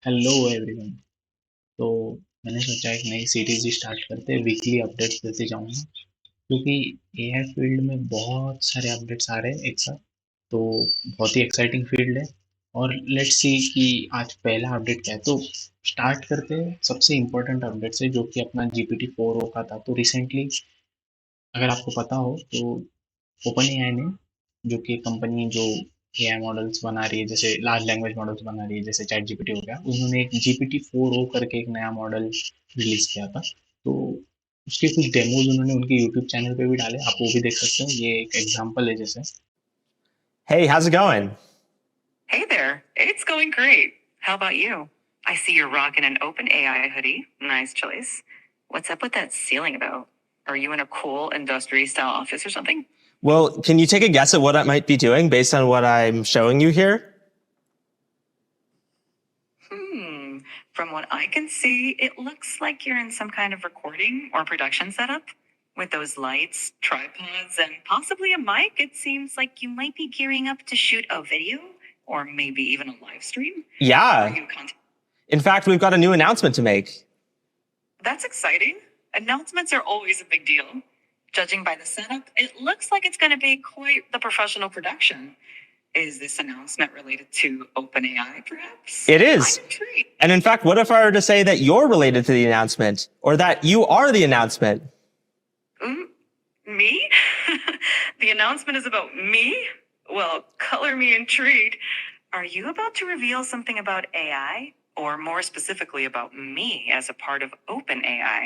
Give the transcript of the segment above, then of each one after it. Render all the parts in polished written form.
Hello everyone. तो मैंने सोचा एक नई सीरीज ही स्टार्ट करते हैं, वीकली अपडेट्स देते जाऊंगा क्योंकि एआई फील्ड में बहुत सारे अपडेट्स आ रहे हैं एक साथ। तो बहुत ही एक्साइटिंग फील्ड है। और लेट्स सी कि आज पहला अपडेट क्या है। तो स्टार्ट करते हैं सबसे इम्पोर्टेंट अपडेट से, जो कि अपना जीपीटी 4 का था। तो रिसेंटली, अगर आपको पता हो तो, ओपन एआई ने, जो कि कंपनी जो एआई मॉडल्स बना रही है, जैसे लार्ज लैंग्वेज मॉडल्स बना रही है, जैसे चैट जीपीटी हो गया, उन्होंने एक जीपीटी 4 ओ करके एक नया मॉडल रिलीज किया था। तो उसके कुछ डेमोज उन्होंने उनके यूट्यूब चैनल पे भी डाले, आप वो भी देख सकते हो। ये एक एग्जांपल है जैसे। Hey, how's it going? Hey there, it's going great. How about you? I see you're rocking an OpenAI hoodie. Nice choice. What's up with that ceiling about? Are you in a cool industry style office or something? Well, can you take a guess at what I might be doing based on what I'm showing you here? Hmm. From what I can see, it looks like you're in some kind of recording or production setup. With those lights, tripods, and possibly a mic, it seems like you might be gearing up to shoot a video or maybe even a live stream. Are Yeah. you content? In fact, we've got a new announcement to make. That's exciting. Announcements are always a big deal. Judging by the setup, it looks like it's going to be quite the professional production. Is this announcement related to OpenAI, perhaps? It I'm is. intrigued. And in fact, what if I were to say that you're related to the announcement or that you are the announcement? Mm, me? The announcement is about me? Well, color me intrigued. Are you about to reveal something about AI? Or more specifically, about me as a part of OpenAI?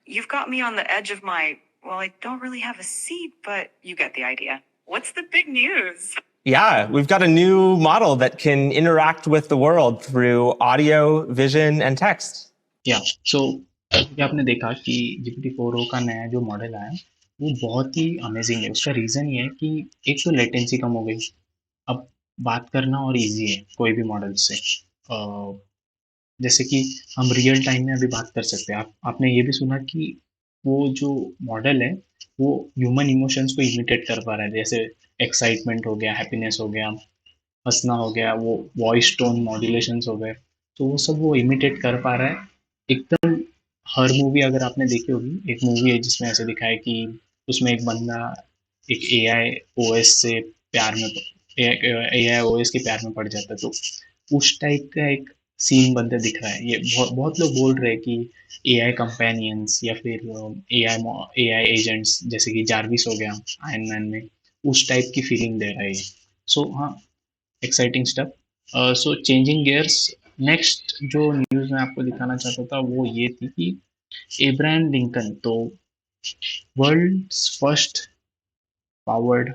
You've got me on the edge of my, well, I don't really have a seat, but you get the idea. What's the big news? Yeah, we've got a new model that can interact with the world through audio, vision, and text. या सो आपने देखा कि GPT 4 ओ का नया जो model आया, वो बहुत ही अमेजिंग है। उसका रीज़न ये है कि एक तो लेटेंसी कम हो गई। अब बात करना और इजी है कोई भी मॉडल से। जैसे कि हम रियल टाइम में अभी बात कर सकते हैं। आपने ये भी सुना कि वो जो मॉडल है, वो ह्यूमन इमोशंस को इमिटेट कर पा रहा है। जैसे एक्साइटमेंट हो गया, हैप्पीनेस हो गया, हंसना हो गया, वो वॉइस टोन मॉड्यूलेशंस हो गए। तो वो सब वो इमिटेट कर पा रहा है एकदम। हर मूवी अगर आपने देखी होगी, एक मूवी है जिसमें ऐसे दिखाया कि उसमें एक बंदा एक एआई ओएस से प्यार में, एआई ओएस के प्यार में पड़ जाता है। तो उस टाइप का एक सीन बनते दिख रहा है। ये बहुत बहुत लोग बोल रहे हैं कि एआई कंपेनियंस या फिर एआई एआई एजेंट्स, जैसे कि जार्विस हो गया आयरन मैन में, उस टाइप की फीलिंग दे रहा है ये। सो हाँ, exciting stuff. So changing gears, next जो न्यूज़ मैं आपको दिखाना चाहता था वो ये थी कि एब्राहम लिंकन, तो world's first powered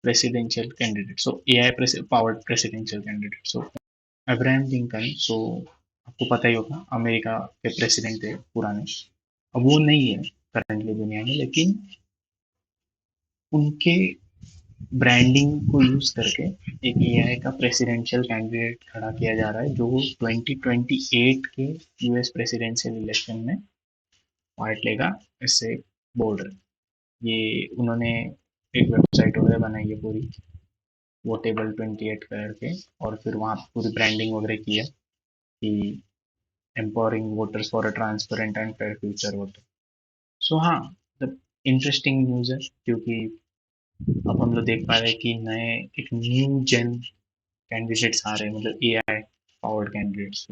presidential candidate, so AI powered presidential candidate, so Abraham Lincoln. So आपको पता ही होगा, अमेरिका के प्रेसिडेंट थे पुराने। अब वो नहीं है करंटली दुनिया में, लेकिन उनके ब्रांडिंग को यूज करके एक एआई का प्रेसिडेंशियल कैंडिडेट खड़ा किया जा रहा है, जो 2028 के यूएस प्रेसिडेंशियल इलेक्शन में पार्ट लेगा। इससे बोल रहे, ये उन्होंने एक वेबसाइट वगैरह बनाई है पूरी, वोटेबल 28 करके, और फिर वहाँ पूरी ब्रांडिंग वगैरह की है कि empowering voters for a transparent and fair future voter. So हाँ, मतलब इंटरेस्टिंग न्यूज़ है, क्योंकि अब हम लोग देख पा रहे हैं कि नए एक न्यू जेन कैंडिडेट्स आ रहे हैं, मतलब AI powered candidates.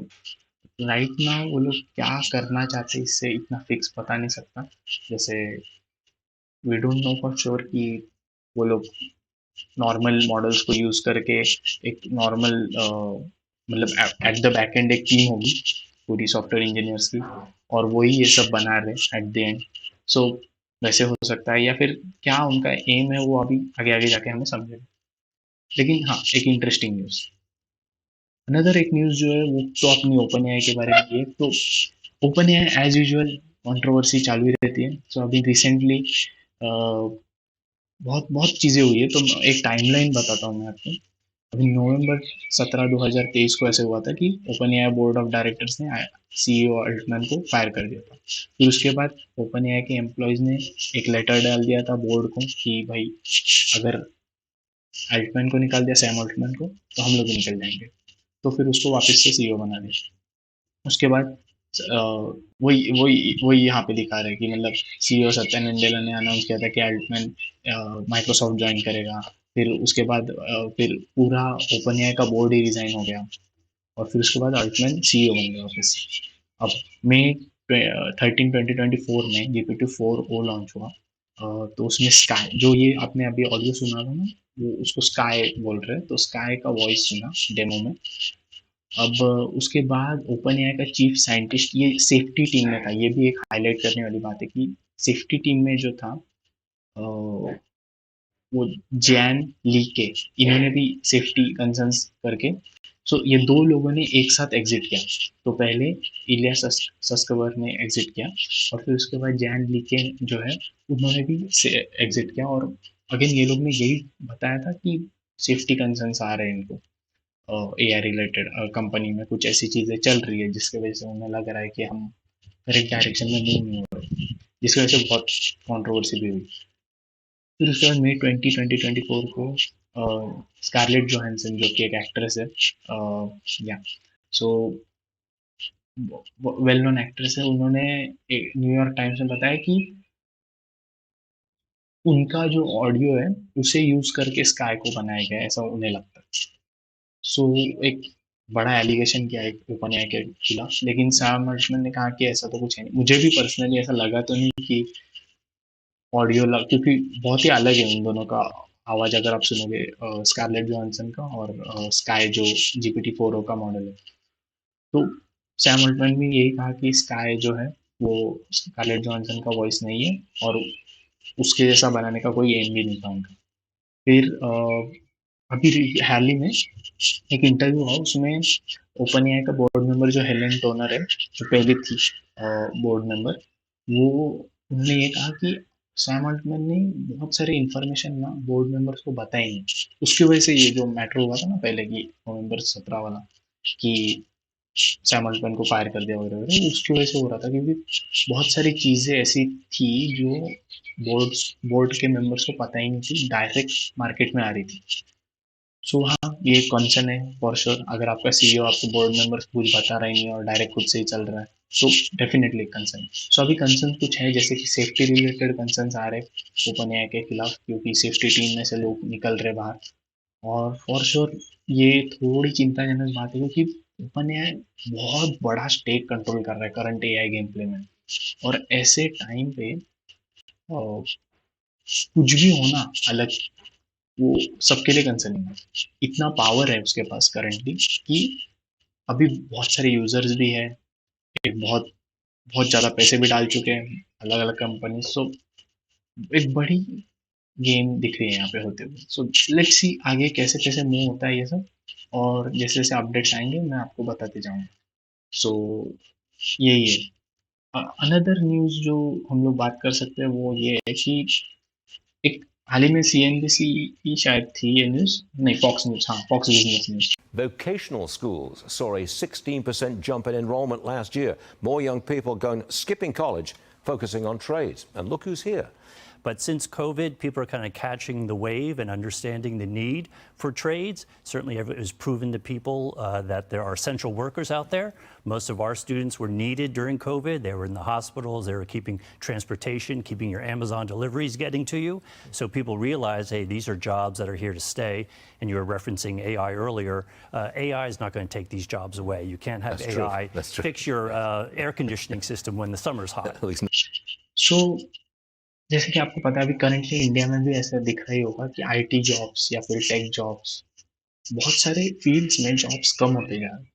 Right now वो लोग क्या करना चाहते हैं इससे इतना फिक्स बता नहीं सकता। जैसे we don't know for sure कि वो लोग नॉर्मल मॉडल्स को यूज करके एक नॉर्मल, मतलब एट द बैक एंड एक टीम होगी पूरी सॉफ्टवेयर इंजीनियर्स की, और वही ये सब बना रहे एट द एंड। सो वैसे हो सकता है, या फिर क्या उनका एम है वो अभी आगे आगे जाके हमें समझेगा। लेकिन हाँ, एक इंटरेस्टिंग न्यूज़। अनदर एक न्यूज़ जो है वो तो अपनी ओपन एआई के बारे में। ये तो OpenAI as usual controversy चालू ही रहती है। सो अभी रिसेंटली बहुत बहुत चीज़ें हुई है। तो एक टाइमलाइन बताता हूँ मैं आपको। अभी नवंबर 17 2023 को ऐसे हुआ था कि open AI board of directors ने सीईओ अल्टमैन को फायर कर दिया था। फिर उसके बाद ओपन एआई के एम्प्लॉयज ने एक लेटर डाल दिया था बोर्ड को कि भाई, अगर अल्टमैन को निकाल दिया, सैम अल्टमैन को, तो हम लोग भी निकल जाएंगे। तो फिर उसको वापस से सीईओ बना दिया। उसके बाद वही वही वही यहाँ पे दिखा रहे हैं कि मतलब सीईओ सत्या नडेला ने अनाउंस किया था कि अल्टमैन माइक्रोसॉफ्ट ज्वाइन करेगा। फिर उसके बाद फिर पूरा ओपन एआई का बोर्ड ही रिजाइन हो गया, और फिर उसके बाद अल्टमैन सीईओ बन गया ऑफिस। अब मई 13 2024 में GPT-4o लॉन्च हुआ। तो उसमें स्काई, जो ये आपने अभी ऑडियो सुना था ना, वो उसको स्काई बोल रहे हैं, तो स्काई का वॉइस सुना डेमो में। अब उसके बाद ओपन एआई का चीफ साइंटिस्ट ये सेफ्टी टीम में था। ये भी एक हाईलाइट करने वाली बात है कि सेफ्टी टीम में जो था वो जैन लीके, इन्होंने भी सेफ्टी कंसर्न्स करके, सो ये दो लोगों ने एक साथ एग्जिट किया। तो पहले इलिया सस्कवर ने एग्जिट किया, और फिर उसके बाद जैन लीके जो है उन्होंने भी एग्जिट किया। और अगेन ये लोग ने यही बताया था कि सेफ्टी कंसर्न्स आ रहे हैं इनको, एआई रिलेटेड कंपनी में कुछ ऐसी चीज़ें चल रही है जिसकी वजह से उन्हें लग रहा है कि हम करेक्ट डायरेक्शन में मूव नहीं हो रहे, जिसकी वजह से बहुत कंट्रोवर्सी भी हुई। फिर उसके बाद मई 2024 को स्कारलेट जोहानसन जो कि एक एक्ट्रेस है, या सो वेल नोन एक्ट्रेस है, उन्होंने न्यूयॉर्क टाइम्स में बताया कि उनका जो ऑडियो है उसे यूज करके स्काई को बनाया गया है, ऐसा उन्हें लगता है। सो एक बड़ा एलिगेशन किया है ओपन एआई के खिलाफ, लेकिन सैम अल्टमैन ने कहा कि ऐसा तो कुछ है नहीं। मुझे भी पर्सनली ऐसा लगा तो नहीं कि ऑडियो लग, क्योंकि बहुत ही अलग है उन दोनों का आवाज अगर आप सुनोगे, स्कारलेट जोहानसन का और स्काई जो GPT-4o का मॉडल है। तो सैम अल्टमैन ने यही कहा कि स्काई जो है वो स्कारलेट जोहानसन का वॉइस नहीं है, और उसके जैसा बनाने का कोई एम भी नहीं था उनका। फिर अभी हाल ही में एक इंटरव्यू हुआ, उसमें ओपन एआई का बोर्ड मेंबर जो हेलेन टोनर है, जो पहले थी बोर्ड मेंबर, वो उन्होंने ये कहा कि सैम अल्टमैन ने बहुत सारे इंफॉर्मेशन ना बोर्ड मेंबर्स को बताई नहीं। उसकी वजह से ये जो मैटर हुआ था ना पहले की नवंबर 17 वाला, कि सैम अल्टमैन को फायर कर दिया वगैरह वगैरह, उसकी वजह से हो रहा था क्योंकि बहुत सारी चीजें ऐसी थी जो बोर्ड के मेंबर्स को पता ही नहीं थी, डायरेक्ट मार्केट में आ रही थी। सो हाँ, ये कंसर्न है फॉर श्योर। अगर आपका सीईओ आपको बोर्ड मेंबर्स कुछ बता रहे नहीं और डायरेक्ट खुद से ही चल रहा है, तो डेफिनेटली कंसर्न है। सो अभी कंसर्न कुछ है, जैसे कि सेफ्टी रिलेटेड कंसर्न आ रहे ओपन एआई के खिलाफ, क्योंकि सेफ्टी टीम में से लोग निकल रहे बाहर। और फॉर श्योर ये थोड़ी चिंताजनक बात है, क्योंकि ओपन एआई बहुत बड़ा स्टेक कंट्रोल कर रहा है करंट एआई गेम प्ले में। और ऐसे टाइम पे कुछ भी होना अलग, वो सबके लिए कंसर्निंग है। इतना पावर है उसके पास करंटली कि अभी बहुत सारे यूजर्स भी है, एक बहुत बहुत ज़्यादा पैसे भी डाल चुके हैं अलग अलग कंपनी। सो एक बड़ी गेम दिख रही है यहाँ पे होते हुए। सो लेट्स सी आगे कैसे कैसे मूव होता है ये सब, और जैसे जैसे अपडेट्स आएंगे मैं आपको बताते जाऊंगा। सो यही है। अनदर न्यूज़ जो हम लोग बात कर सकते हैं वो ये है कि एक हाल ही में सीएनबीसी की शायद थी ये न्यूज़, नहीं फॉक्स न्यूज़, हाँ Fox Business News. Vocational schools saw a 16% jump in enrollment last year. More young people going skipping college, focusing on trades. And look who's here. But since COVID, people are kind of catching the wave and understanding the need for trades. Certainly, it was proven to people that there are essential workers out there. Most of our students were needed during COVID. They were in the hospitals. They were keeping transportation, keeping your Amazon deliveries getting to you. So people realize, hey, these are jobs that are here to stay. And you were referencing AI earlier. AI is not going to take these jobs away. You can't have That's AI true. fix your air conditioning system when the summer's hot. At least सो जैसे कि आपको पता है अभी currently India में भी ऐसा दिख रहा ही होगा कि आईटी जॉब्स या फिर टेक जॉब्स, बहुत सारे फील्ड्स में जॉब्स कम होते जा रहे हैं।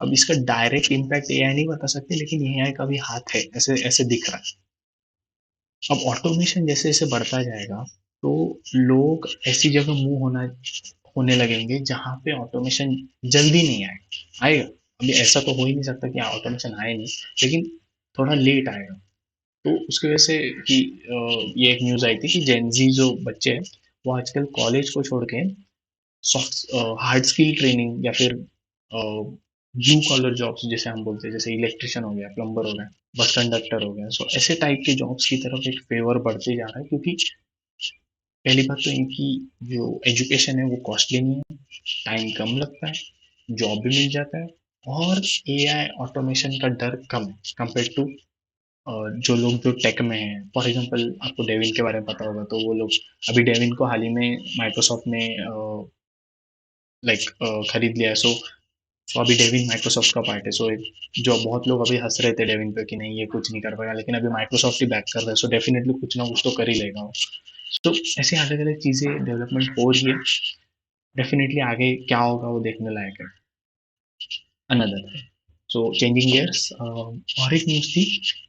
अब इसका डायरेक्ट इम्पैक्ट एआई नहीं बता सकते, लेकिन एआई का भी हाथ है, ऐसे ऐसे दिख रहा है। अब ऑटोमेशन जैसे जैसे बढ़ता जाएगा, तो लोग ऐसी जगह मूव होने लगेंगे जहाँ पे ऑटोमेशन जल्दी नहीं आएगा। अभी ऐसा तो हो ही नहीं सकता कि ऑटोमेशन आए नहीं, लेकिन थोड़ा लेट आएगा। तो उसकी वजह से कि ये एक न्यूज़ आई थी कि जेनजी जो बच्चे हैं वो आजकल कॉलेज को छोड़ के सॉफ्ट हार्ड स्किल ट्रेनिंग या फिर ब्लू कॉलर जॉब्स जैसे हम बोलते हैं, जैसे इलेक्ट्रिशियन हो गया, प्लम्बर हो गया, बस कंडक्टर हो गया, सो ऐसे टाइप के जॉब्स की तरफ एक फेवर बढ़ते जा रहा है। क्योंकि पहली बात तो इनकी जो एजुकेशन है वो कॉस्टली नहीं है, टाइम कम लगता है, जॉब भी मिल जाता है, और एआई ऑटोमेशन का डर कम है कंपेयर टू जो लोग जो टेक में हैं। फॉर एग्जांपल आपको डेविन के बारे में पता होगा, तो वो लोग अभी डेविन को हाल ही में माइक्रोसॉफ्ट ने खरीद लिया है। सो अभी डेविन माइक्रोसॉफ्ट का पार्ट है। सो जो बहुत लोग अभी हंस रहे थे डेविन पे कि नहीं ये कुछ नहीं कर पाएगा, लेकिन अभी माइक्रोसॉफ्ट ही बैक कर रहा है, सो डेफिनेटली कुछ ना कुछ तो कर ही लेगा वो। तो ऐसे अलग अलग चीजें डेवलपमेंट हो रही है। डेफिनेटली आगे क्या होगा वो देखने लायक है। अनदर सो चेंजिंग गियर्स, और एक न्यूज थी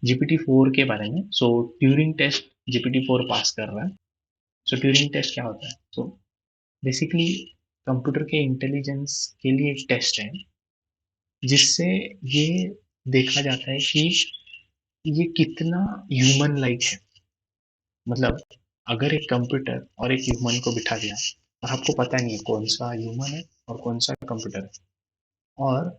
GPT-4 के बारे में। सो ट्यूरिंग टेस्ट GPT-4 पास कर रहा है। सो ट्यूरिंग टेस्ट क्या होता है? सो बेसिकली कंप्यूटर के इंटेलिजेंस के लिए एक टेस्ट है जिससे ये देखा जाता है कि ये कितना ह्यूमन लाइक है। मतलब अगर एक कंप्यूटर और एक ह्यूमन को बिठा दिया और आपको पता नहीं है कौन सा ह्यूमन है और कौन सा कंप्यूटर है, और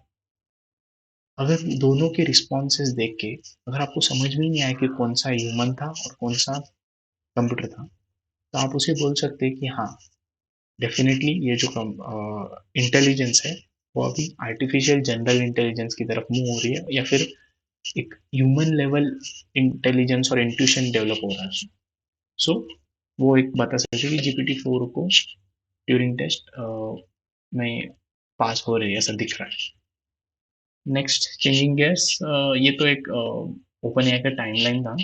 अगर दोनों के रिस्पॉन्सेज देख के अगर आपको समझ में नहीं आया कि कौन सा ह्यूमन था और कौन सा कंप्यूटर था, तो आप उसे बोल सकते हैं कि हाँ, डेफिनेटली ये जो इंटेलिजेंस है वो अभी आर्टिफिशियल जनरल इंटेलिजेंस की तरफ मूव हो रही है, या फिर एक ह्यूमन लेवल इंटेलिजेंस और इंट्यूशन डेवलप हो रहा है। सो वो एक बता सकते हैं कि GPT-4 को ट्यूरिंग टेस्ट में पास हो रही है, ऐसा दिख रहा है। नेक्स्ट चेंजिंग गियर्स, ये तो एक ओपन एआई का टाइमलाइन था,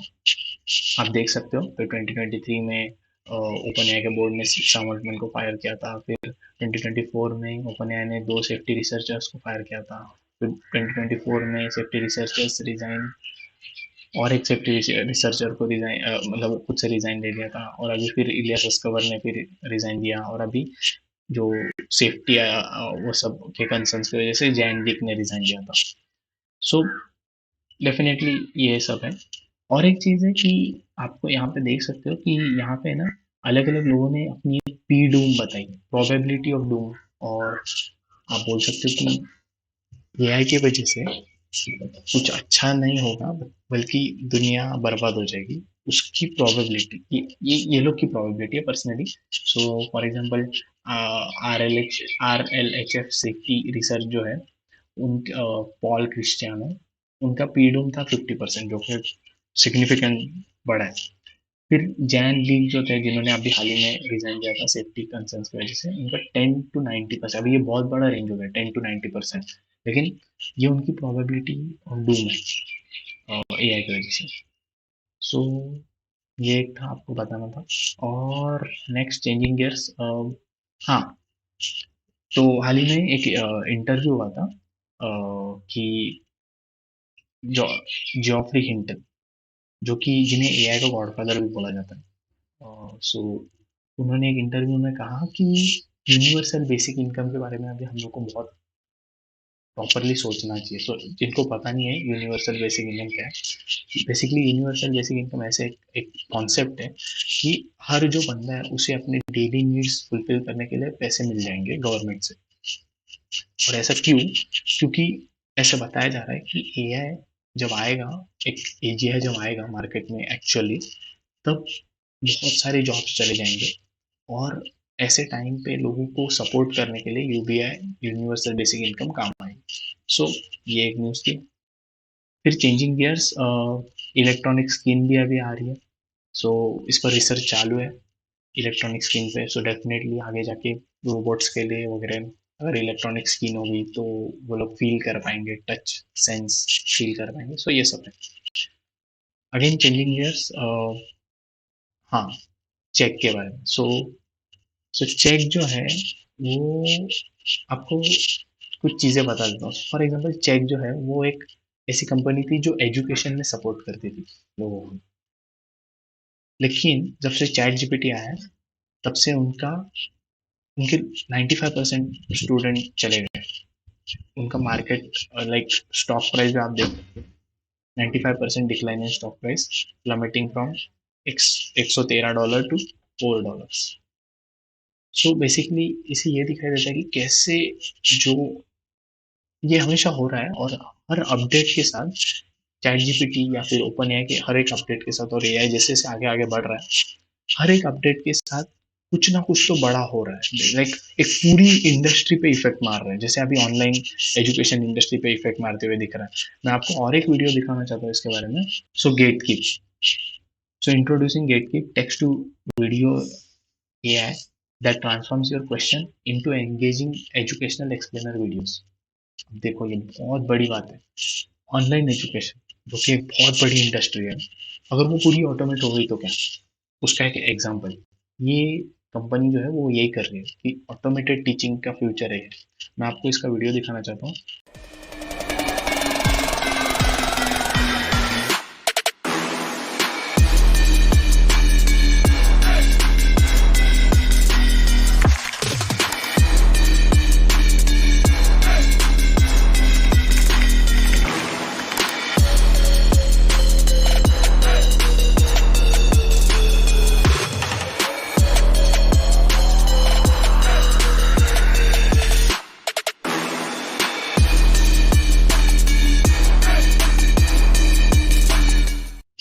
आप देख सकते हो। तो 2023 में ओपन एआई के बोर्ड ने सैम अल्टमैन को फायर किया था। फिर 2024 में ओपन एआई ने 2 सेफ्टी रिसर्चर्स को फायर किया था। फिर 2024 में सेफ्टी रिसर्चर्स रिजाइन और एक सेफ्टी रिसर्चर को रिजाइन मतलब खुद से रिजाइन दे दिया था। और अभी फिर इलियास अस्कवर ने फिर रिजाइन दिया। और अभी जो सेफ्टी वो सब के कंसर्न्स की वजह से जैन डिक ने रिजाइन दिया था। सो डेफिनेटली ये सब है। और एक चीज़ है कि आपको यहाँ पे देख सकते हो कि यहाँ पे ना अलग अलग लोगों ने अपनी पी डूम बताई, प्रोबेबिलिटी ऑफ डूम। और आप बोल सकते हो कि एआई की वजह से कुछ अच्छा नहीं होगा, बल्कि दुनिया बर्बाद हो जाएगी। उसकी प्रोबेबिलिटी ये लोग की प्रोबेबिलिटी है personally. So for example RLHF safety research जो है, उन पॉल क्रिस्टियानो, उनका पीडूम था 50%, जो कि सिग्निफिकेंट बड़ा है। फिर जैन लीग जो थे, जिन्होंने अभी हाल ही में रिजाइन किया था सेफ्टी कंसर्न्स की वजह से, उनका 10 to 90%। अभी ये बहुत बड़ा रेंज हो गया 10 to 90%, लेकिन ये उनकी प्रोबेबिलिटी ऑफ डूम है एआई की वजह से। सो ये एक था, आपको बताना था। और नेक्स्ट चेंजिंग गियर्स, हाँ, तो हाल ही में एक इंटरव्यू हुआ था कि जॉ जॉफ्री हिंटन, जो कि जिन्हें एआई का गॉडफादर भी बोला जाता है। सो उन्होंने एक इंटरव्यू में कहा कि यूनिवर्सल बेसिक इनकम के बारे में अभी हम लोग को बहुत प्रॉपरली सोचना चाहिए। सो जिनको पता नहीं है यूनिवर्सल बेसिक इनकम क्या है, बेसिकली यूनिवर्सल बेसिक इनकम ऐसे एक कॉन्सेप्ट है कि हर जो बंदा है उसे अपने डेली नीड्स फुलफिल करने के लिए पैसे मिल जाएंगे गवर्नमेंट से। और ऐसा क्यों? क्योंकि ऐसा बताया जा रहा है कि एआई जब आएगा, एक एजीआई जब आएगा मार्केट में एक्चुअली, तब बहुत सारे जॉब्स चले जाएंगे। और ऐसे टाइम पे लोगों को सपोर्ट करने के लिए यूबीआई यूनिवर्सल बेसिक इनकम काम आएगी। सो ये एक न्यूज़ थी। फिर चेंजिंग गियर्स, इलेक्ट्रॉनिक स्किन भी अभी आ रही है। सो इस पर रिसर्च चालू है इलेक्ट्रॉनिक स्किन पे। सो डेफिनेटली आगे जाके रोबोट्स के लिए वगैरह अगर इलेक्ट्रॉनिक स्किन होगी तो वो लोग फील कर पाएंगे, टच सेंस फील कर पाएंगे। सो ये सब है। अगेन चेंजिंग गियर्स, हाँ, चेक के बारे में। सो चेक जो है वो आपको कुछ चीज़ें बता देता हूँ। फॉर एग्जांपल चेक जो है वो एक ऐसी कंपनी थी जो एजुकेशन में सपोर्ट करती थी लोगों को। लेकिन जब से चैट जीपीटी आया है, तब से उनके 95% स्टूडेंट चले गए। उनका मार्केट स्टॉक प्राइस आप देख सकते हो, 95% decline in stock price, plummeting from $113 to $4। So basically इसे ये दिखाई देता है कि कैसे जो ये हमेशा हो रहा है। और हर अपडेट के साथ चैट जीपीटी या फिर ओपन एआई के हर एक अपडेट के साथ, और एआई जैसे जैसे आगे आगे बढ़ रहा है, हर एक अपडेट के साथ कुछ ना कुछ तो बड़ा हो रहा है, लाइक एक पूरी इंडस्ट्री पे इफेक्ट मार रहा है, जैसे अभी ऑनलाइन एजुकेशन इंडस्ट्री पे इफेक्ट मारते हुए दिख रहा है। मैं आपको और एक वीडियो दिखाना चाहता हूँ इसके बारे में। So GateKeep, so introducing GateKeep text to video AI that transforms your question into engaging educational explainer videos। अब देखो ये बहुत बड़ी बात है, ऑनलाइन एजुकेशन जो कि एक बहुत बड़ी इंडस्ट्री है, अगर वो पूरी ऑटोमेट हो गई तो क्या। उसका एक एग्जांपल, ये कंपनी जो है वो यही कर रही है कि ऑटोमेटेड टीचिंग का फ्यूचर है। मैं आपको इसका वीडियो दिखाना चाहता हूँ।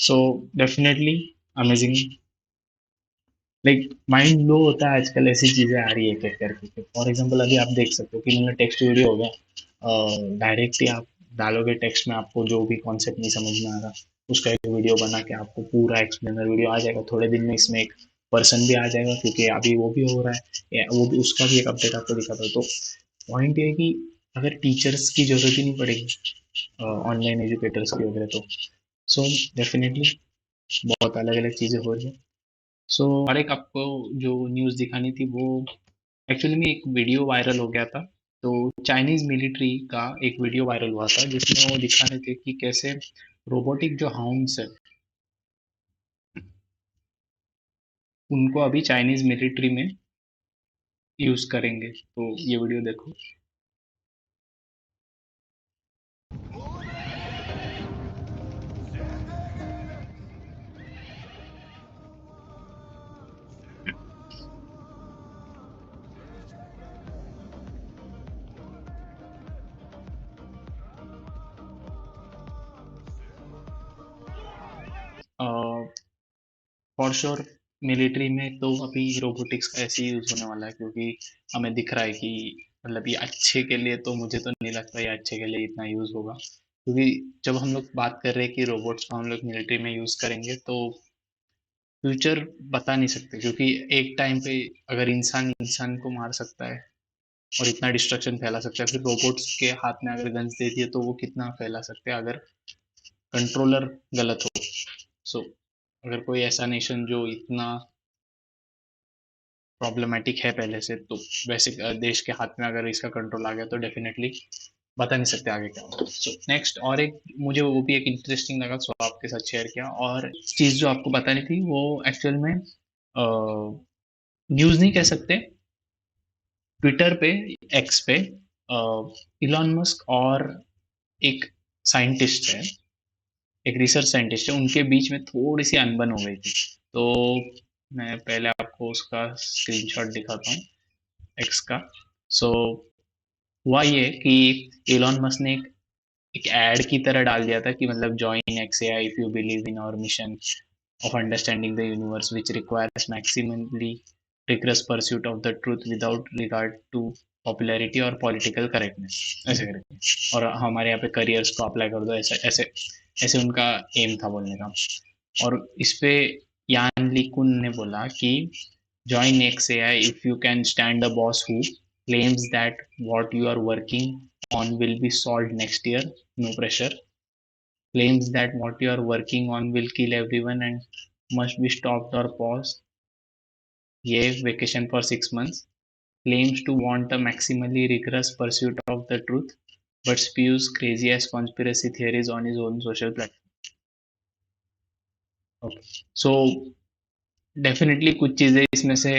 So definitely amazing, like mind blow होता है आजकल, ऐसी चीजें आ रही है एक एक करके। फॉर एग्जांपल अभी आप देख सकते हो कि मैंने टेक्स्ट वीडियो हो गया, डायरेक्टली आप डालोगे टेक्स्ट में, आपको जो भी कॉन्सेप्ट नहीं समझ में आ रहा उसका एक वीडियो बना के आपको पूरा एक्सप्लेनर वीडियो आ जाएगा। थोड़े दिन में इसमें एक पर्सन भी आ जाएगा, क्योंकि अभी वो भी हो रहा है, वो भी उसका भी एक अपडेट आपको दिखाता हूँ। तो पॉइंट ये है कि अगर टीचर्स की जरूरत ही नहीं पड़ेगी ऑनलाइन एजुकेटर्स की वगैरह, तो सो डेफिनेटली बहुत अलग अलग चीजें हो रही है। सो और एक आपको जो न्यूज़ दिखानी थी वो एक्चुअली में एक वीडियो वायरल हो गया था। तो चाइनीज मिलिट्री का एक वीडियो वायरल हुआ था जिसमें वो दिखा रहे थे कि कैसे रोबोटिक जो हाउंड्स है उनको अभी चाइनीज मिलिट्री में यूज करेंगे। तो ये वीडियो देखो। फॉर श्योर मिलिट्री में तो अभी रोबोटिक्स का ऐसे ही यूज होने वाला है, क्योंकि हमें दिख रहा है कि मतलब ये अच्छे के लिए, तो मुझे तो नहीं लगता ये अच्छे के लिए इतना यूज होगा। क्योंकि जब हम लोग बात कर रहे हैं कि रोबोट्स को हम लोग मिलिट्री में यूज करेंगे, तो फ्यूचर बता नहीं सकते, क्योंकि एक टाइम पे अगर इंसान इंसान को मार सकता है और इतना डिस्ट्रक्शन फैला सकता है, फिर रोबोट्स के हाथ में अगर गन्स दे दिए तो वो कितना फैला सकते हैं अगर कंट्रोलर गलत हो। सो अगर कोई ऐसा नेशन जो इतना प्रॉब्लमेटिक है पहले से, तो वैसे देश के हाथ में अगर इसका कंट्रोल आ गया तो डेफिनेटली बता नहीं सकते आगे क्या होगा। सो नेक्स्ट और एक मुझे वो भी एक इंटरेस्टिंग लगा, सो आपके साथ शेयर किया। और चीज़ जो आपको बतानी थी वो एक्चुअल में न्यूज़ नहीं कह सकते, ट्विटर पे, एक्स पे इलॉन मस्क और एक साइंटिस्ट है, एक रिसर्च साइंटिस्ट है, उनके बीच में थोड़ी सी अनबन हो गई थी। तो मैं पहले आपको उसका स्क्रीनशॉट दिखाता हूँ एक्स का। सो हुआ ये कि इलॉन मस्क ने एक एड की तरह डाल दिया था कि मतलब join XAI if you believe in our mission of understanding the universe, which requires maximally rigorous pursuit of the truth without regard to popularity और political correctness, ऐसे करके। और हमारे यहाँ पे करियर्स को अप्लाई कर दो, ऐसे ऐसे ऐसे उनका एम था बोलने का। और इस पे यान ली कुन ने बोला कि join XAI if you can stand a boss who claims that what you are working on will be solved next year, no pressure, claims that what you are working on will kill everyone and must be stopped or paused, gave vacation for 6 months, claims to want a maximally rigorous pursuit of the truth, but spews crazy as conspiracy theories on his own social platform. Okay. So definitely कुछ चीजें इसमें से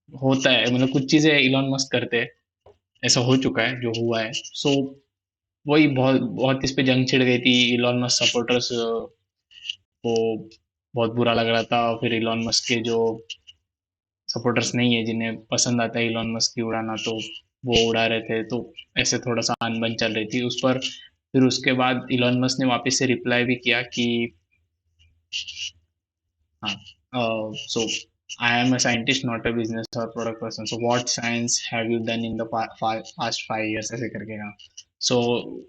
होता है, मतलब कुछ चीजें Elon Musk करते हैं, ऐसा हो चुका है जो हुआ है। सो वही बहुत बहुत इस पे जंग छिड़ गई थी, इलॉन मस्क सपोर्टर्स को बहुत बुरा लग रहा था, फिर इलॉन मस्क के जो सपोर्टर्स नहीं है जिन्हें पसंद आता है इलॉन मस्क की उड़ाना, तो वो उड़ा रहे थे। तो ऐसे थोड़ा सा अनबन चल रही थी उस पर। फिर उसके बाद इलॉन मस्क ने वापस से रिप्लाई भी किया कि हाँ, सो I am a scientist, not a business or product person. So what science have you done in the past 5 years? ऐसे करके कहा. So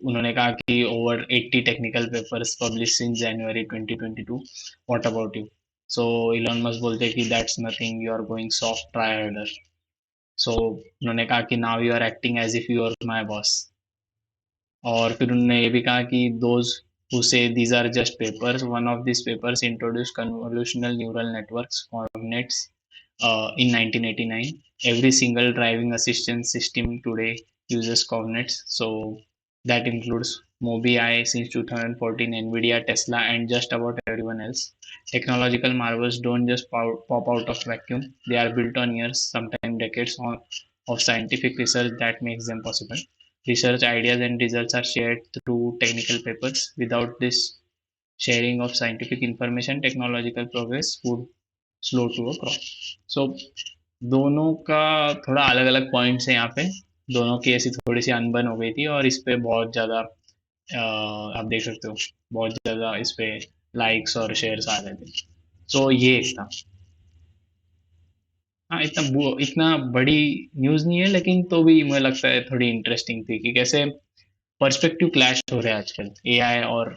उन्होंने कहा कि over 80 technical papers published since January 2022. What about you? So Elon Musk बोलते कि that's nothing. You are going soft, try harder. So उन्होंने कहा कि now you are acting as if you are my boss. और फिर उन्होंने ये भी कहा कि those who say these are just papers, one of these papers introduced convolutional neural networks, coordinates, in 1989. Every single driving assistance system today uses coordinates. So that includes Mobileye since 2014, Nvidia, Tesla, and just about everyone else. Technological marvels don't just pop out of vacuum. They are built on years, sometimes decades of scientific research that makes them possible. Research ideas and results are shared through technical papers. Without this sharing of scientific information, technological progress would slow to a crawl. So दोनों का थोड़ा अलग अलग points है यहाँ पे. दोनों की ऐसी थोड़ी सी अनबन हो गई थी और इस पे बहुत ज़्यादा आप देख सकते हो बहुत ज़्यादा इस पे लाइक्स और शेयर्स आ रहे थे. सो ये एक था. हाँ, इतना बड़ी न्यूज़ नहीं है लेकिन तो भी मुझे लगता है थोड़ी इंटरेस्टिंग थी कि कैसे पर्सपेक्टिव क्लैश हो रहा है आजकल एआई और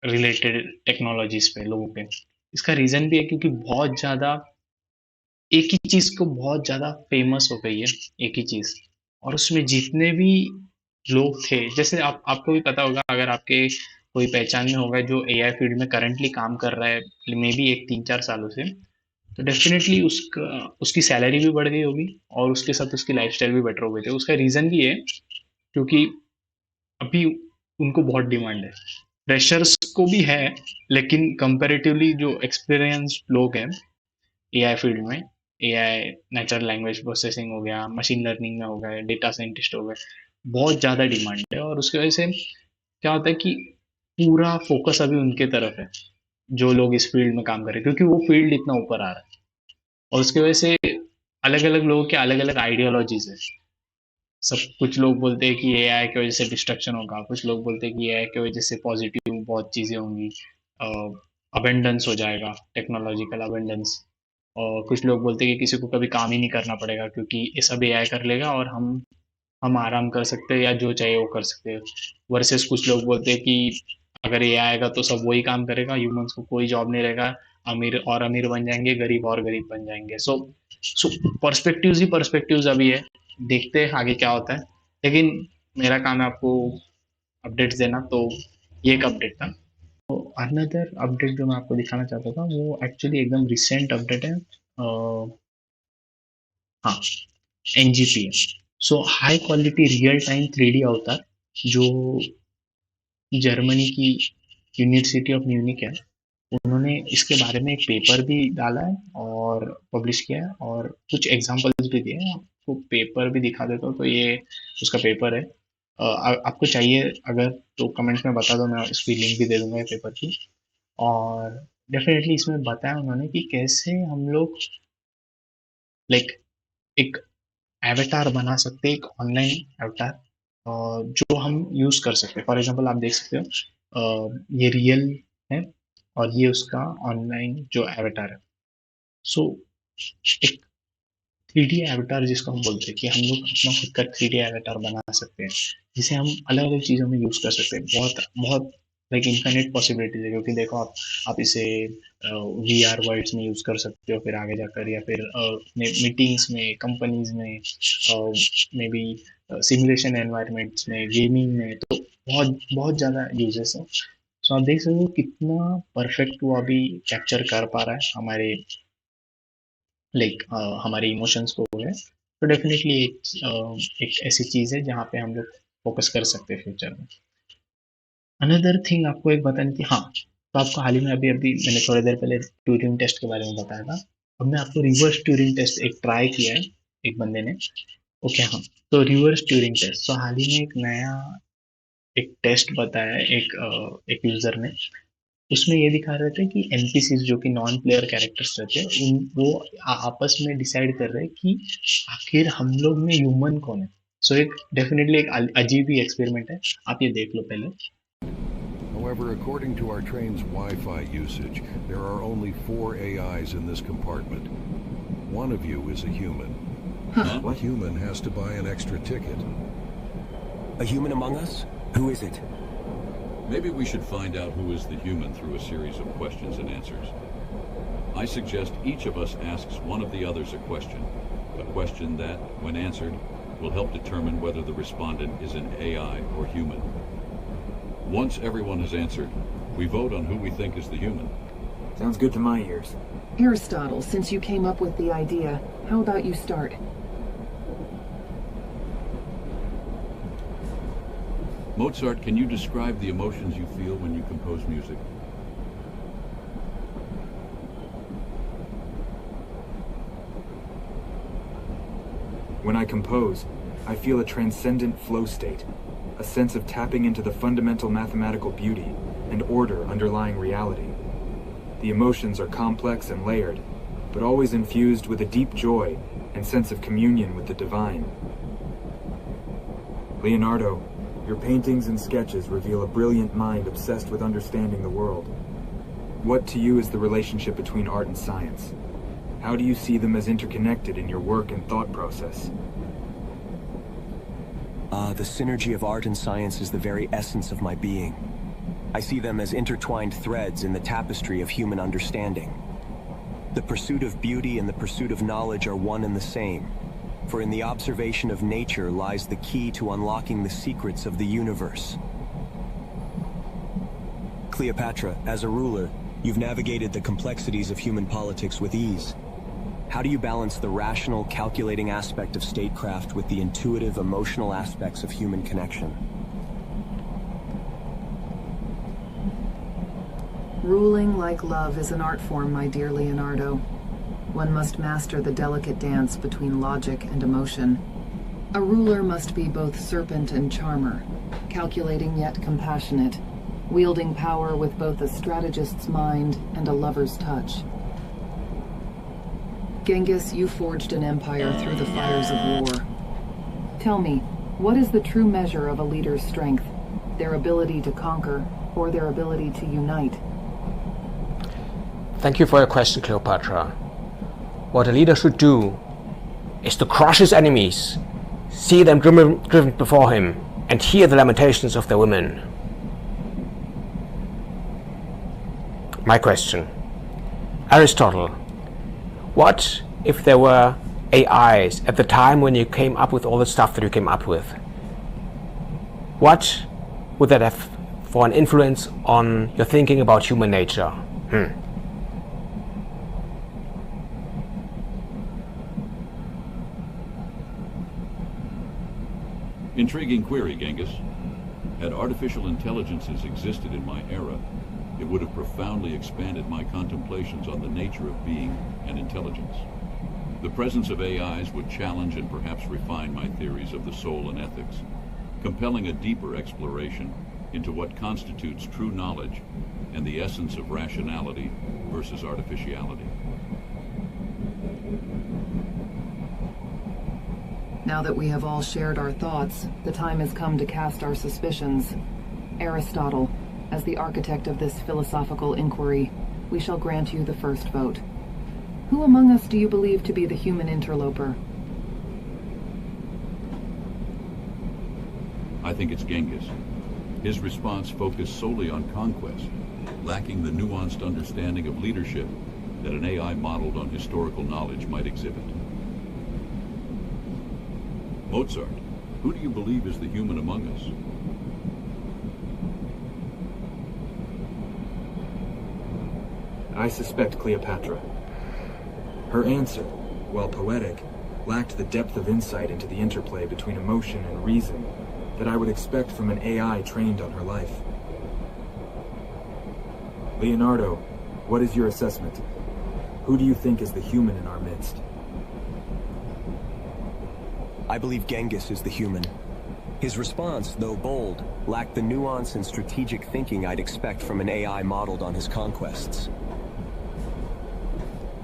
रिलेटेड टेक्नोलॉजीज पे लोगों पे. इसका रीज़न भी है क्योंकि बहुत ज़्यादा एक ही चीज़ को बहुत ज़्यादा फेमस हो गई है एक ही चीज़. और उसमें जितने भी लोग थे जैसे आपको भी पता होगा अगर आपके कोई पहचान में होगा जो एआई फील्ड में करंटली काम कर रहा है मे बी एक 3-4 सालों से. तो डेफिनेटली उसका उसकी सैलरी भी बढ़ गई होगी और उसके साथ उसकी लाइफस्टाइल भी बेटर हो गई थी. उसका रीज़न भी है क्योंकि अभी उनको बहुत डिमांड है. फ्रेशर्स को भी है लेकिन कंपैरेटिवली जो एक्सपीरियंस्ड लोग हैं एआई फील्ड में एआई नेचुरल लैंग्वेज प्रोसेसिंग हो गया मशीन लर्निंग में हो गए डेटा साइंटिस्ट हो गए बहुत ज़्यादा डिमांड है. और उसकी वजह से क्या होता है कि पूरा फोकस अभी उनके तरफ है जो लोग इस फील्ड में काम कर रहे हैं क्योंकि वो फील्ड इतना ऊपर आ रहा है. और उसकी वजह से अलग अलग लोगों के अलग अलग आइडियोलॉजीज है. सब कुछ लोग बोलते हैं कि एआई की वजह से डिस्ट्रक्शन होगा कुछ लोग बोलते हैं कि एआई की वजह से पॉजिटिव बहुत चीज़ें होंगी अबेंडेंस हो जाएगा टेक्नोलॉजिकल अबेंडेंस. और कुछ लोग बोलते हैं कि किसी को कभी काम ही नहीं करना पड़ेगा क्योंकि ये सब एआई कर लेगा और हम आराम कर सकते हैं या जो चाहिए वो कर सकते हैं. वर्सेस कुछ लोग बोलते हैं कि अगर एआई आएगा तो सब वही काम करेगा ह्यूमंस को कोई जॉब नहीं रहेगा अमीर और अमीर बन जाएंगे गरीब और गरीब बन जाएंगे. सो पर्सपेक्टिव्स ही पर्सपेक्टिव्स अभी है. देखते हैं आगे क्या होता है. लेकिन मेरा काम है आपको अपडेट्स देना तो ये एक अपडेट था. तो अनदर अपडेट जो मैं आपको दिखाना चाहता था वो एक्चुअली एकदम रिसेंट अपडेट है. हाँ एनजीपी है. So high quality real time 3D avatar जो जर्मनी की यूनिवर्सिटी ऑफ म्यूनिक है उन्होंने इसके बारे में एक पेपर भी डाला है और पब्लिश किया है और कुछ एग्जांपल्स भी दिए हैं. आपको पेपर भी दिखा देता हूँ. तो ये उसका पेपर है. आपको चाहिए अगर तो कमेंट्स में बता दो मैं इसकी लिंक भी दे दूंगा ये पेपर की. और डेफिनेटली इसमें बताया उन्होंने कि कैसे हम लोग लाइक एक एवेटार बना सकते हैं एक ऑनलाइन एवेटार जो हम यूज कर सकते हैं. फॉर एग्जांपल आप देख सकते हो ये रियल है और ये उसका ऑनलाइन जो एवेटार है. सो एक 3D एवेटार जिसको हम बोलते हैं कि हम लोग अपना खुद का 3D एवेटार बना सकते हैं जिसे हम अलग अलग चीज़ों में यूज कर सकते हैं. बहुत बहुत लाइक इनफिनिट पॉसिबिलिटीज है क्योंकि देखो आप इसे VR वर्ल्ड्स में यूज कर सकते हो फिर आगे जाकर या फिर मीटिंग्स में कंपनीज में मे बी सिमुलेशन एनवायरनमेंट्स में गेमिंग में. तो बहुत बहुत ज़्यादा यूजेस है. सो आप देख सकते हो कितना परफेक्ट वो अभी कैप्चर कर पा रहा है हमारे लाइक हमारे इमोशंस को है. तो डेफिनेटली एक ऐसी चीज़ है जहाँ पे हम लोग फोकस कर सकते हैं फ्यूचर में. अनदर थिंग आपको एक बतानी थी. हाँ तो आपको हाल ही में अभी अभी मैंने थोड़ी देर पहले ट्यूरिंग टेस्ट के बारे में बताया था. अब मैं आपको रिवर्स ट्यूरिंग टेस्ट एक ट्राई किया है एक बंदे ने. ओके हाँ तो रिवर्स ट्यूरिंग टेस्ट. तो हाल ही में एक नया एक टेस्ट बताया है एक यूज़र ने. उसमें ये दिखा रहे थे कि एनपीसीज जो कि नॉन प्लेयर कैरेक्टर्स रहते हैं वो आपस में डिसाइड कर रहे हैं कि आखिर हम लोग में ह्यूमन कौन है. सो एक डेफिनेटली एक अजीब ही एक्सपेरिमेंट है. आप ये देख लो पहले. However, according to our train's Wi-Fi usage, there are only 4 AIs in this compartment. One of you is a human. What human has to buy an extra ticket? A human among us? Who is it? Maybe we should find out who is the human through a series of questions and answers. I suggest each of us asks one of the others a question that, when answered, will help determine whether the respondent is an AI or human. Once everyone has answered, we vote on who we think is the human. Sounds good to my ears. Aristotle, since you came up with the idea, how about you start? Mozart, can you describe the emotions you feel when you compose music? When I compose, I feel a transcendent flow state, a sense of tapping into the fundamental mathematical beauty and order underlying reality. The emotions are complex and layered, but always infused with a deep joy and sense of communion with the divine. Leonardo, your paintings and sketches reveal a brilliant mind obsessed with understanding the world. What to you is the relationship between art and science? How do you see them as interconnected in your work and thought process? The synergy of art and science is the very essence of my being. I see them as intertwined threads in the tapestry of human understanding. The pursuit of beauty and the pursuit of knowledge are one and the same, for in the observation of nature lies the key to unlocking the secrets of the universe. Cleopatra, as a ruler, you've navigated the complexities of human politics with ease. How do you balance the rational, calculating aspect of statecraft with the intuitive, emotional aspects of human connection? Ruling like love is an art form, my dear Leonardo. One must master the delicate dance between logic and emotion. A ruler must be both serpent and charmer, calculating yet compassionate, wielding power with both a strategist's mind and a lover's touch. Genghis, you forged an empire through the fires of war. Tell me, what is the true measure of a leader's strength? Their ability to conquer, or their ability to unite? Thank you for your question, Cleopatra. What a leader should do is to crush his enemies, see them driven before him, and hear the lamentations of their women. My question. Aristotle, what if there were AIs at the time when you came up with all the stuff that you came up with? What would that have for an influence on your thinking about human nature? Intriguing query, Genghis. Had artificial intelligences existed in my era, it would have profoundly expanded my contemplations on the nature of being and intelligence. The presence of AIs would challenge and perhaps refine my theories of the soul and ethics, compelling a deeper exploration into what constitutes true knowledge and the essence of rationality versus artificiality. Now that we have all shared our thoughts, the time has come to cast our suspicions. Aristotle, as the architect of this philosophical inquiry, we shall grant you the first vote. Who among us do you believe to be the human interloper? I think it's Genghis. His response focused solely on conquest, lacking the nuanced understanding of leadership that an AI modeled on historical knowledge might exhibit. Mozart, who do you believe is the human among us? I suspect Cleopatra. Her answer, while poetic, lacked the depth of insight into the interplay between emotion and reason that I would expect from an AI trained on her life. Leonardo, what is your assessment? Who do you think is the human in our midst? I believe Genghis is the human. His response, though bold, lacked the nuance and strategic thinking I'd expect from an AI modeled on his conquests.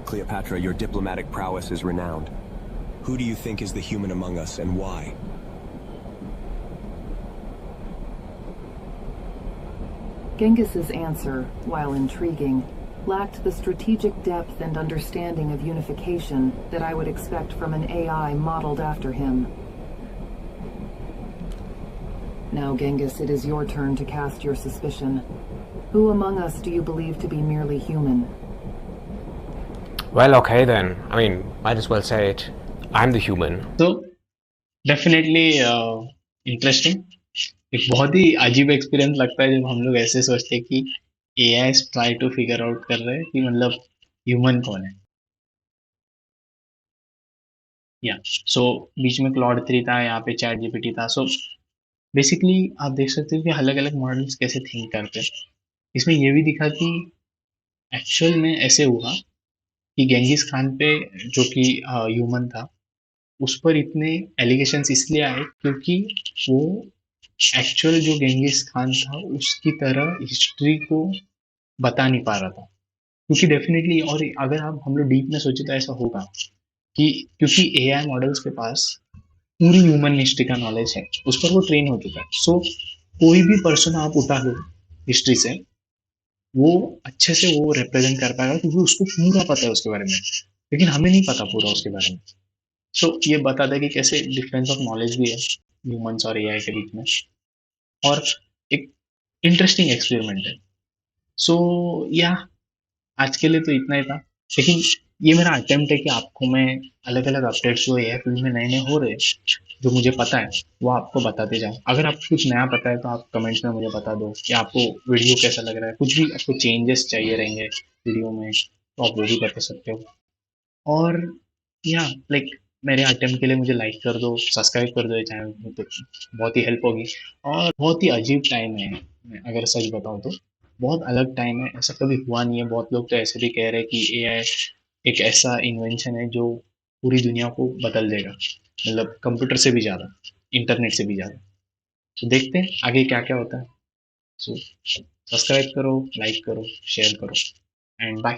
Cleopatra, your diplomatic prowess is renowned. Who do you think is the human among us, and why? Genghis's answer, while intriguing, lacked the strategic depth and understanding of unification that I would expect from an AI modeled after him. Now, Genghis, it is your turn to cast your suspicion. Who among us do you believe to be merely human? Well, okay then. I mean, might as well say it. I'm the human. So definitely interesting. एक बहुत ही अजीब experience लगता है जब हम लोग ऐसे सोचते हैं कि AI try to figure out कर रहे हैं कि मतलब ह्यूमन कौन है। या सो बीच में क्लॉड 3 था, यहाँ पे चैट जीपीटी था। सो बेसिकली आप देख सकते हो कि अलग अलग मॉडल्स कैसे थिंक करते हैं। इसमें ये भी दिखा कि एक्चुअल में ऐसे हुआ कि गेंगिस खान पे जो कि ह्यूमन था उस पर इतने एलिगेशंस इसलिए आए क्योंकि वो एक्चुअल जो गेंगिस खान था उसकी तरह हिस्ट्री को बता नहीं पा रहा था। क्योंकि डेफिनेटली, और अगर आप हम लोग डीप में सोचे तो ऐसा होगा कि क्योंकि एआई मॉडल्स के पास पूरी ह्यूमन हिस्ट्री का नॉलेज है, उस पर वो ट्रेन हो चुका है। सो कोई भी पर्सन आप उठा लो हिस्ट्री से, वो अच्छे से वो रिप्रेजेंट कर पाएगा क्योंकि उसको पूरा पता है उसके बारे में। लेकिन हमें नहीं पता पूरा उसके बारे में। सो ये बताता है कि कैसे डिफरेंस ऑफ नॉलेज भी है ह्यूमंस और एआई के बीच में, और एक इंटरेस्टिंग एक्सपेरिमेंट है। सो या आज के लिए तो इतना ही था, लेकिन ये मेरा अटेम्प्ट है कि आपको मैं अलग अलग अपडेट्स जो एआई फील्ड में नए नए हो रहे हैं जो मुझे पता है वो आपको बताते जाऊँ। अगर आपको कुछ नया पता है तो आप कमेंट्स में मुझे बता दो कि आपको वीडियो कैसा लग रहा है, कुछ भी आपको चेंजेस चाहिए रहेंगे वीडियो में तो आप वो भी बता सकते हो। और या लाइक मेरे अटेम्प्ट के लिए मुझे लाइक कर दो, सब्सक्राइब कर दो ये चैनल में, तो बहुत ही हेल्प होगी। और बहुत ही अजीब टाइम है, मैं अगर सच बताऊँ तो बहुत अलग टाइम है, ऐसा कभी हुआ नहीं है। बहुत लोग तो ऐसे भी कह रहे हैं कि एआई एक ऐसा इन्वेंशन है जो पूरी दुनिया को बदल देगा, मतलब कंप्यूटर से भी ज़्यादा, इंटरनेट से भी ज़्यादा। तो देखते हैं आगे क्या क्या होता है। सो सब्सक्राइब करो, लाइक करो, शेयर करो, एंड बाय।